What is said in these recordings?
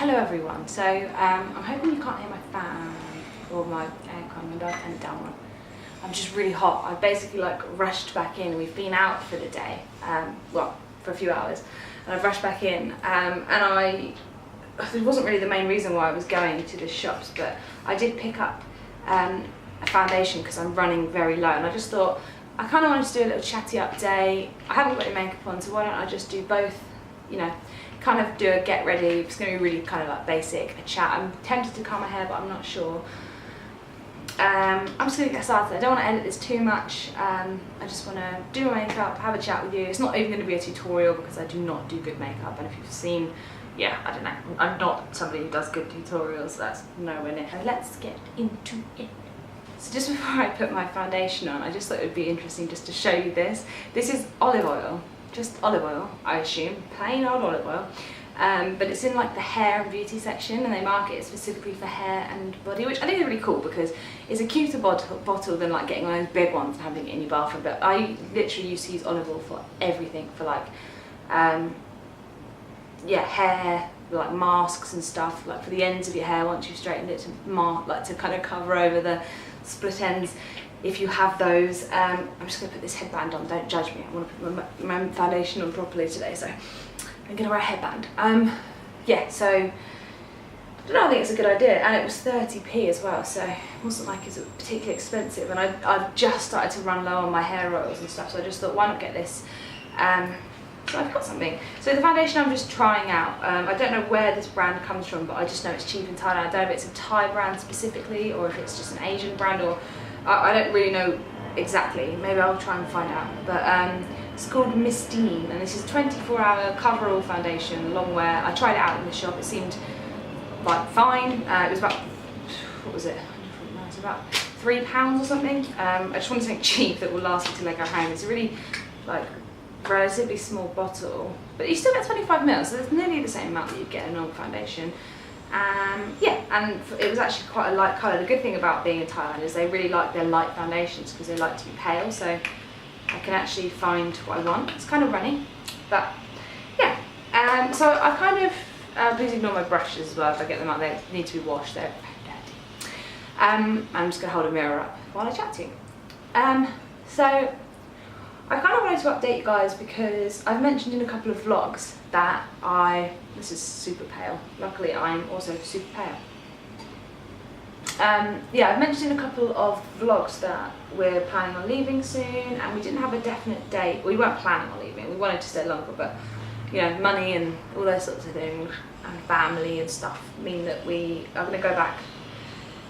Hello everyone, so I'm hoping you can't hear my fan or my aircon. Maybe I'll turn it down one. I'm just really hot. I've basically rushed back in. We've been out for the day, well, for a few hours, and I've rushed back in, it wasn't really the main reason why I was going to the shops, but I did pick up a foundation because I'm running very low, and I just thought I kind of wanted to do a little chatty update. I haven't got any makeup on, so why don't I just do both, you know, kind of do a get ready. It's going to be really kind of like basic, a chat. I'm tempted to curl my hair, but I'm not sure. I'm just going to get started. I don't want to edit this too much. I just want to do my makeup, have a chat with you. It's not even going to be a tutorial because I do not do good makeup, and if you've seen, yeah, I don't know, I'm not somebody who does good tutorials. That's nowhere near. Let's get into it. So just before I put my foundation on, I just thought it would be interesting just to show you this. This is olive oil. Just olive oil, I assume, plain old olive oil, but it's in like the hair and beauty section, and they market it specifically for hair and body, which I think is really cool because it's a cuter bottle than like getting one of those big ones and having it in your bathroom. But I literally used to use olive oil for everything, for like, yeah, hair, like masks and stuff, like for the ends of your hair once you've straightened it, to kind of cover over the split ends. If you have those, I'm just going to put this headband on, don't judge me, I want to put my foundation on properly today, so I'm going to wear a headband. Yeah, so, I don't know, I think it's a good idea, and it was 30p as well, so it wasn't like it's particularly expensive, and I've just started to run low on my hair oils and stuff, so I just thought, why not get this? So I've got something. So the foundation I'm just trying out, I don't know where this brand comes from, but I just know it's cheap in Thailand. I don't know if it's a Thai brand specifically, or if it's just an Asian brand, or I don't really know exactly. Maybe I'll try and find out. But it's called Mistine, and this is 24-hour coverall foundation, long wear. I tried it out in the shop. It seemed like fine. It was about, what was it? It was about £3 or something. I just want something cheap that will last until I go home. It's a really like relatively small bottle, but you still get 25ml, so it's nearly the same amount that you get in a normal foundation. Yeah, and it was actually quite a light colour. The good thing about being in Thailand is they really like their light foundations because they like to be pale, so I can actually find what I want. It's kind of runny, but yeah. So I kind of, please ignore my brushes as well if I get them out. They need to be washed, they're very dirty. I'm just going to hold a mirror up while I chat to you. So I kind of wanted to update you guys because I've mentioned in a couple of vlogs that this is super pale, luckily I'm also super pale. Yeah, I've mentioned in a couple of vlogs that we're planning on leaving soon, and we didn't have a definite date. We weren't planning on leaving, we wanted to stay longer, but you know, money and all those sorts of things, and family and stuff mean that we are going to go back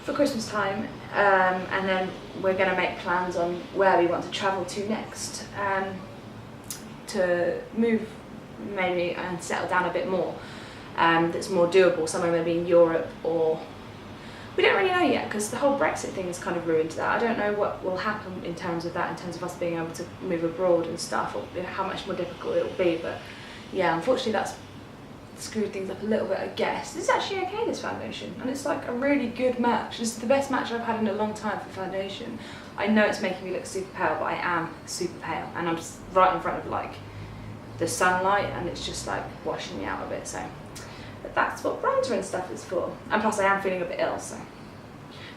for Christmas time, and then we're going to make plans on where we want to travel to next, to move maybe and settle down a bit more, that's more doable, somewhere maybe in Europe, or we don't really know yet because the whole Brexit thing has kind of ruined that. I don't know what will happen in terms of that, in terms of us being able to move abroad and stuff, or how much more difficult it will be, but yeah, unfortunately that's screwed things up a little bit, I guess. This is actually okay, this foundation, and it's like a really good match. This is the best match I've had in a long time for foundation. I know it's making me look super pale, but I am super pale, and I'm just right in front of like the sunlight, and it's just like washing me out a bit, so. But that's what bronzer and stuff is for. And plus I am feeling a bit ill, so.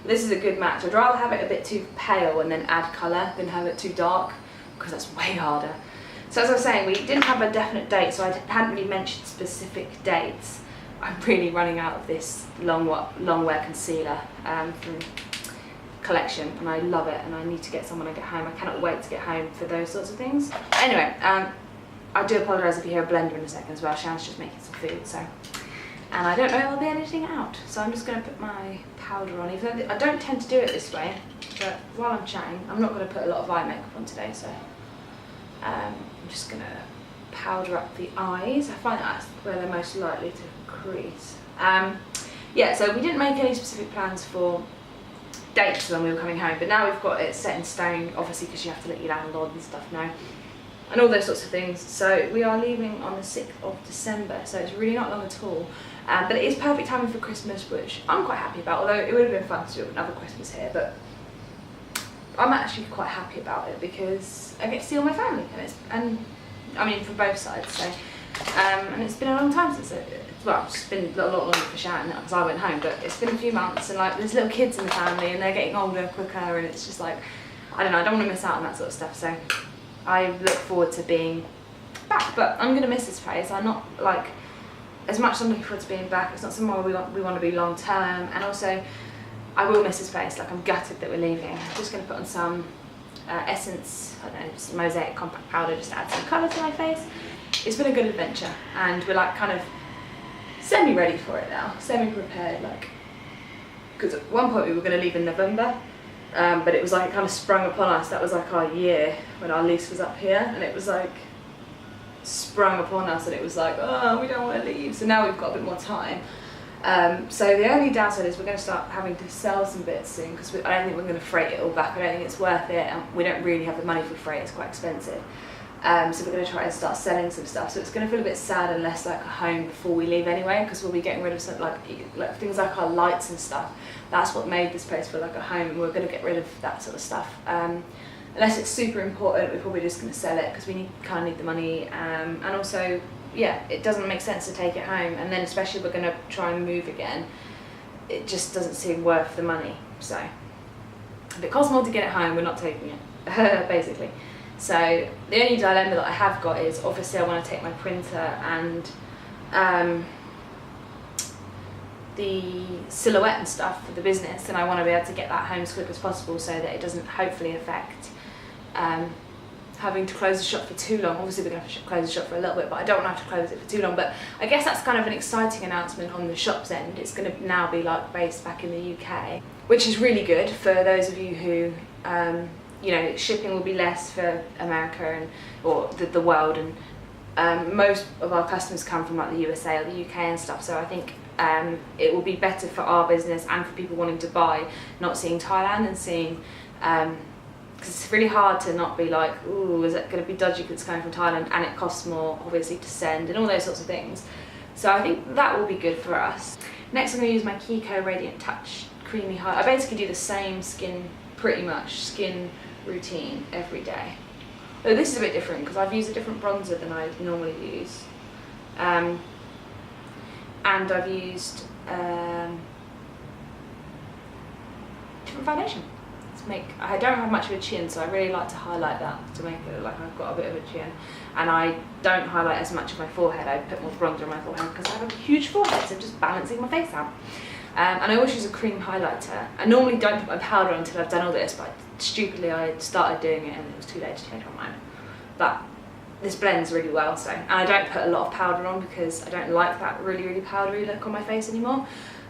But this is a good match. I'd rather have it a bit too pale and then add colour than have it too dark, because that's way harder. So as I was saying, we didn't have a definite date, so I hadn't really mentioned specific dates. I'm really running out of this long wear concealer from Collection, and I love it, and I need to get some when I get home. I cannot wait to get home for those sorts of things. Anyway, I do apologise if you hear a blender in a second as well. Shannon's just making some food, so. And I don't know if I'll be editing it out, so I'm just going to put my powder on, even though I don't tend to do it this way, but while I'm chatting, I'm not going to put a lot of eye makeup on today, so. I'm just going to powder up the eyes. I find that's where they're most likely to crease. Yeah, so we didn't make any specific plans for dates when we were coming home, but now we've got it set in stone, obviously, because you have to let your landlord and stuff know, and all those sorts of things. So we are leaving on the 6th of December, so it's really not long at all. But it is perfect timing for Christmas, which I'm quite happy about, although it would have been fun to do another Christmas here, but I'm actually quite happy about it because I get to see all my family, and I mean from both sides, so and it's been a long time since well, it's been a lot longer for Shan because I went home, but it's been a few months, and like there's little kids in the family and they're getting older quicker, and it's just like, I don't know, I don't want to miss out on that sort of stuff, so I look forward to being back. But I'm going to miss this place. I'm not like, as much as I'm looking forward to being back, it's not somewhere we want to be long term, and also I will miss this place. Like, I'm gutted that we're leaving. I'm just going to put on some Essence, I don't know, just Mosaic compact powder, just to add some colour to my face. It's been a good adventure, and we're like kind of semi-ready for it now, semi-prepared, like, because at one point we were going to leave in November, but it was like it kind of sprung upon us. That was like our year when our lease was up here, and it was like sprung upon us, and it was like, oh, we don't want to leave. So now we've got a bit more time. So the only downside is we're going to start having to sell some bits soon, because I don't think we're going to freight it all back. I don't think it's worth it, and we don't really have the money for freight. It's quite expensive. So we're going to try and start selling some stuff. So it's going to feel a bit sad and less like a home before we leave anyway, because we'll be getting rid of some like things like our lights and stuff. That's what made this place feel like a home, and we're going to get rid of that sort of stuff. Unless it's super important, we're probably just going to sell it because we kind of need the money. And also, yeah, it doesn't make sense to take it home, and then especially if we're going to try and move again, it just doesn't seem worth the money. So if it costs more to get it home, we're not taking it, basically. So the only dilemma that I have got is, obviously I want to take my printer and the silhouette and stuff for the business, and I want to be able to get that home as quick as possible so that it doesn't hopefully affect having to close the shop for too long. Obviously we're going to have to close the shop for a little bit, but I don't want to have to close it for too long. But I guess that's kind of an exciting announcement on the shop's end. It's going to now be like based back in the UK, which is really good for those of you who you know, shipping will be less for America and or the world, and most of our customers come from like the USA or the UK and stuff. So I think it will be better for our business and for people wanting to buy, not seeing Thailand and seeing, because it's really hard to not be like, ooh, is it going to be dodgy because it's coming from Thailand, and it costs more obviously to send and all those sorts of things. So I think that will be good for us. Next I'm going to use my Kiko Radiant Touch Creamy Highlight. I basically do the same pretty much skin routine every day. Though this is a bit different because I've used a different bronzer than I normally use. And I've used different foundation. I don't have much of a chin, so I really like to highlight that to make it look like I've got a bit of a chin. And I don't highlight as much of my forehead. I put more bronzer on my forehead because I have a huge forehead, so I'm just balancing my face out. And I always use a cream highlighter. I normally don't put my powder on until I've done all this, but stupidly I started doing it and it was too late to change my mind. But this blends really well, so. And I don't put a lot of powder on because I don't like that really, really powdery look on my face anymore.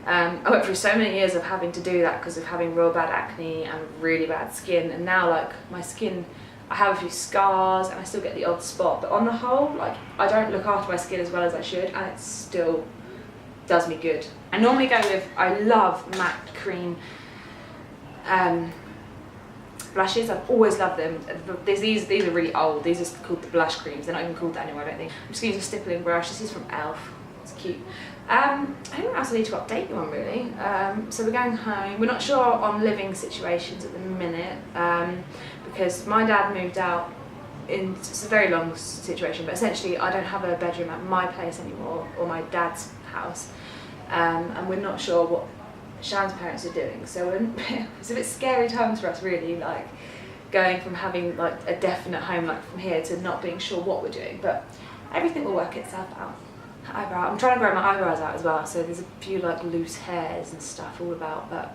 I went through so many years of having to do that because of having real bad acne and really bad skin, and now like my skin, I have a few scars and I still get the odd spot, but on the whole, like, I don't look after my skin as well as I should, and it still does me good. I normally go with, I love matte cream blushes. I've always loved them. These are really old. These are called the blush creams. They're not even called that anymore, I don't think. I'm just going to use a stippling brush. This is from ELF. It's cute. I don't know what else I need to update you on, really. So we're going home. We're not sure on living situations at the minute because my dad moved out. It's a very long situation, but essentially I don't have a bedroom at my place anymore, or my dad's house, and we're not sure what Shan's parents are doing. So it's a bit scary times for us, really, like going from having like a definite home like from here to not being sure what we're doing, but everything will work itself out. I'm trying to grow my eyebrows out as well, so there's a few like loose hairs and stuff all about, but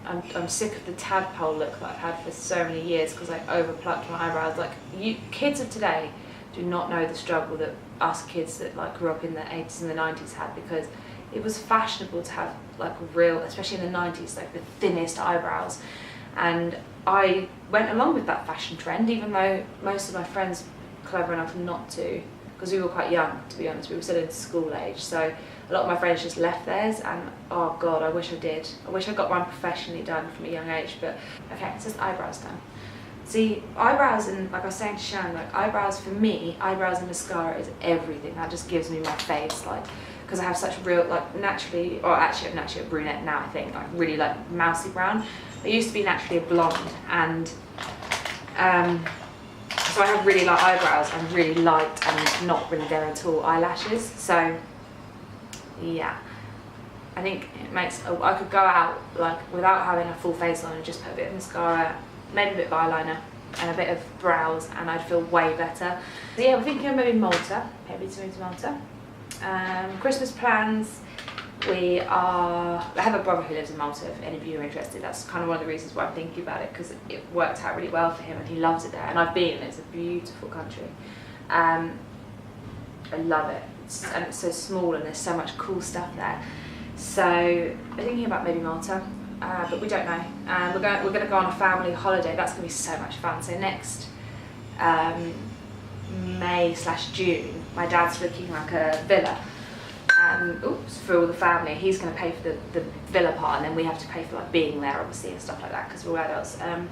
I'm sick of the tadpole look that I've had for so many years because I overplucked my eyebrows. Like, kids of today do not know the struggle that us kids that like grew up in the 80s and the 90s had, because it was fashionable to have like real, especially in the 90s, like the thinnest eyebrows, and I went along with that fashion trend, even though most of my friends were clever enough not to, because we were quite young, to be honest. We were still in school age, so a lot of my friends just left theirs, and oh god, I wish I did. I wish I got mine professionally done from a young age. But okay, it's just eyebrows done. See, eyebrows, and like I was saying to Shan, like eyebrows for me, eyebrows and mascara is everything. That just gives me my face, like, because I have such real, like, naturally, or actually I'm naturally a brunette now, I think, like really like mousy brown. I used to be naturally a blonde, and so I have really light eyebrows and really light and not really there at all eyelashes. So yeah, I think it makes, I could go out like without having a full face on and just put a bit of mascara, maybe a bit of eyeliner and a bit of brows, and I'd feel way better. So yeah, we're thinking of maybe Malta, maybe to move to Malta. Christmas plans, I have a brother who lives in Malta, if any of you are interested. That's kind of one of the reasons why I'm thinking about it, because it worked out really well for him and he loves it there, and I've been, and it's a beautiful country. I love it, and it's so small and there's so much cool stuff there. So we're thinking about maybe Malta, but we don't know. We're going to go on a family holiday. That's going to be so much fun. So next May/June, my dad's looking like a villa. For all the family. He's going to pay for the villa part, and then we have to pay for like being there, obviously, and stuff like that, because we're adults. And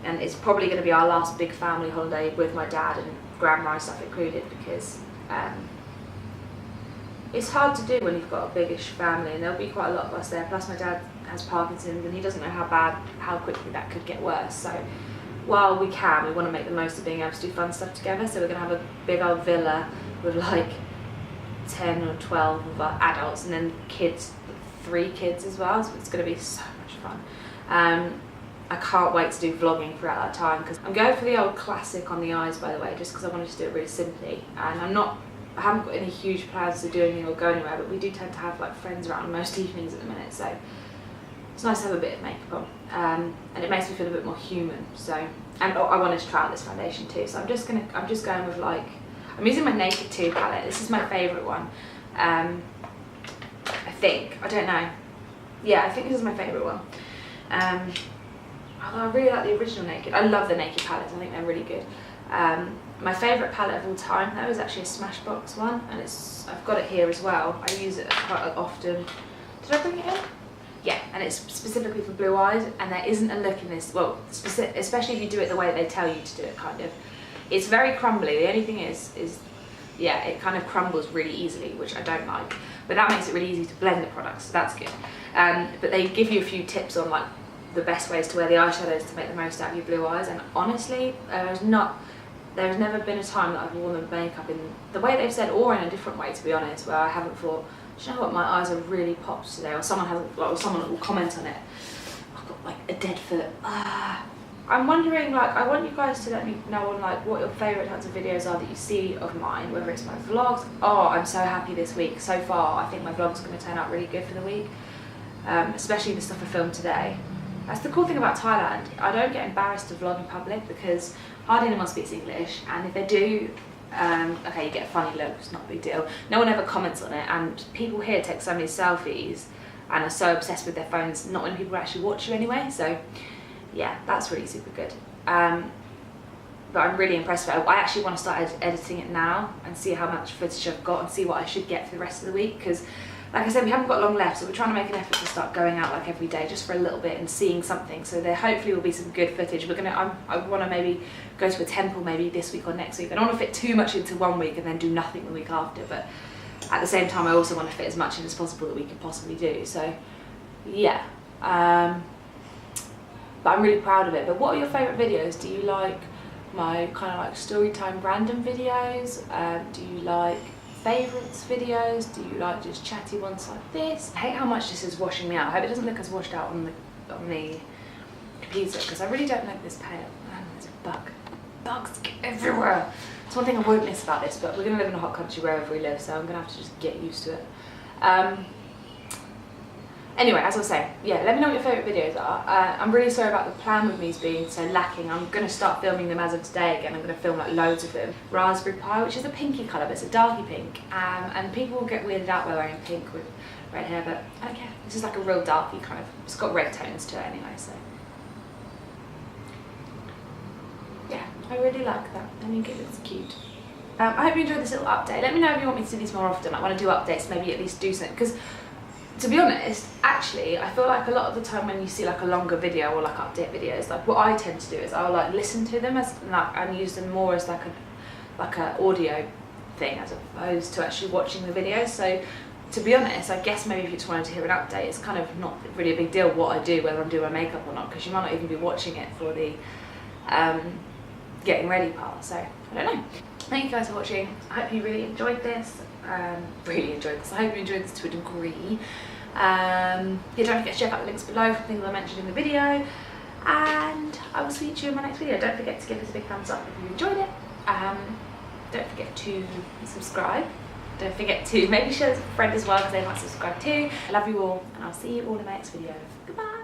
it's probably going to be our last big family holiday with my dad and grandma and stuff included, because it's hard to do when you've got a biggish family, and there'll be quite a lot of us there. Plus my dad has Parkinson's, and he doesn't know how quickly that could get worse. So while we can, we want to make the most of being able to do fun stuff together. So we're going to have a big old villa with like 10 or 12 of our adults, and then kids, 3 kids as well, so it's going to be so much fun. I can't wait to do vlogging throughout that time, because I'm going for the old classic on the eyes, by the way, just because I wanted to do it really simply, and I haven't got any huge plans to do anything or go anywhere, but we do tend to have like friends around most evenings at the minute, so it's nice to have a bit of makeup on, and it makes me feel a bit more human. So, and I wanted to try out this foundation too, so I'm just going with like, I'm using my Naked 2 palette. This is my favourite one. I think. I don't know. Yeah, I think this is my favourite one. Although I really like the original Naked. I love the Naked palettes. I think they're really good. My favourite palette of all time, though, is actually a Smashbox one, and I've got it here as well. I use it quite often. Did I bring it in? Yeah, and it's specifically for blue eyes, and there isn't a look in this, well, especially if you do it the way they tell you to do it, kind of. It's very crumbly. The only thing is yeah, it kind of crumbles really easily, which I don't like. But that makes it really easy to blend the products, so that's good. But they give you a few tips on like the best ways to wear the eyeshadows to make the most out of your blue eyes. And honestly, there's never been a time that I've worn the makeup in the way they've said, or in a different way, to be honest, where I haven't thought, do you know what, my eyes are really popped today, or someone will comment on it. I've got like a dead foot. I'm wondering, like, I want you guys to let me know on like what your favourite types of videos are that you see of mine, whether it's my vlogs. Oh, I'm so happy this week. So far, I think my vlog's going to turn out really good for the week, especially the stuff I filmed today. That's the cool thing about Thailand. I don't get embarrassed to vlog in public because hardly anyone speaks English, and if they do, okay, you get a funny look, it's not a big deal. No one ever comments on it, and people here take so many selfies and are so obsessed with their phones, not when people actually watch you anyway, so yeah, that's really super good. But I'm really impressed with it. I actually want to start editing it now and see how much footage I've got and see what I should get for the rest of the week, because like I said, we haven't got long left, so we're trying to make an effort to start going out like every day just for a little bit and seeing something. So there hopefully will be some good footage. I want to maybe go to a temple maybe this week or next week. I don't want to fit too much into one week and then do nothing the week after, but at the same time I also want to fit as much in as possible that we could possibly do. So yeah, but I'm really proud of it. But what are your favourite videos? Do you like my kind of like story time random videos? Do you like favourites videos? Do you like just chatty ones like this? I hate how much this is washing me out. I hope it doesn't look as washed out on the computer, because I really don't like this pale. There's a bug. Bugs everywhere. It's one thing I won't miss about this, but we're going to live in a hot country wherever we live, so I'm going to have to just get used to it. Anyway, as I was saying, yeah, let me know what your favourite videos are. I'm really sorry about the plan with me being so lacking. I'm going to start filming them as of today again. I'm going to film like loads of them. Raspberry Pi, which is a pinky colour, but it's a darky pink. And people will get weirded out by wearing pink with red hair, but I don't care. This is like a real darky kind of, it's got red tones to it anyway, so. Yeah, I really like that. I think it looks cute. I hope you enjoyed this little update. Let me know if you want me to do these more often. I want to do updates, maybe at least do something, because to be honest, actually, I feel like a lot of the time when you see like a longer video or like update videos, like what I tend to do is I'll like listen to them as like and use them more as like a audio thing as opposed to actually watching the video. So to be honest, I guess maybe if you just wanted to hear an update, it's kind of not really a big deal what I do, whether I'm doing my makeup or not, because you might not even be watching it for the getting ready part. So I don't know. Thank you guys for watching. I hope you really enjoyed this. I hope you enjoyed this to a degree. Yeah, don't forget to check out the links below for things I mentioned in the video. And I will see you in my next video. Don't forget to give us a big thumbs up if you enjoyed it. Don't forget to subscribe. Don't forget to maybe share this with a friend as well because they might subscribe too. I love you all and I'll see you all in my next video. Goodbye.